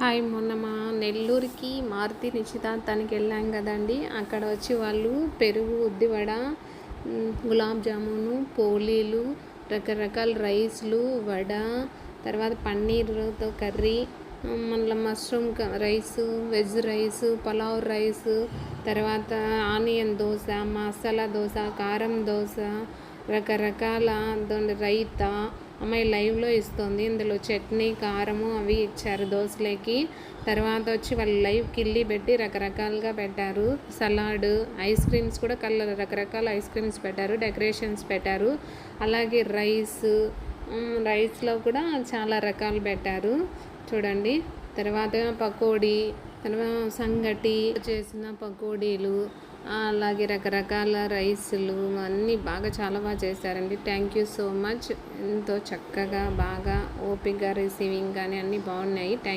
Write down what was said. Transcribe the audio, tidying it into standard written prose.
Hi, మొన్న మా నెల్లూరుకి మారుతి నిశ్చితార్థానికి వెళ్ళాం కదండి. అక్కడ వచ్చి వాళ్ళు పెరుగు, ఉద్దివడ, గులాబ్ జామును, పోలీలు, రకరకాల రైస్లు, వడ, తర్వాత పన్నీర్తో కర్రీ, మళ్ళీ mushroom rice, veg rice, pulao rice, తర్వాత ఆనియన్ దోశ, మసాలా దోశ, కారం దోశ, రకరకాల రైతా అమ్మాయి లైవ్లో ఇస్తుంది. ఇందులో చట్నీ, కారము అవి ఇచ్చారు దోశలకి. తర్వాత వచ్చి వాళ్ళు లైవ్ కిల్లి పెట్టి రకరకాలుగా పెట్టారు. సలాడ్, ఐస్ క్రీమ్స్ కూడా రకరకాల ఐస్ క్రీమ్స్ పెట్టారు, డెకరేషన్స్ పెట్టారు. అలాగే రైస్లో కూడా చాలా రకాలు పెట్టారు చూడండి. తర్వాత పకోడీ, తర్వాత సంగటి చేసిన పకోడీలు, అలాగే రకరకాల రైసులు అన్నీ చాలా బాగా చేశారండి. Thank you so much. ఎంతో చక్కగా బాగా ఓపికగా రిసీవింగ్ కానీ అన్నీ బాగున్నాయి. థ్యాంక్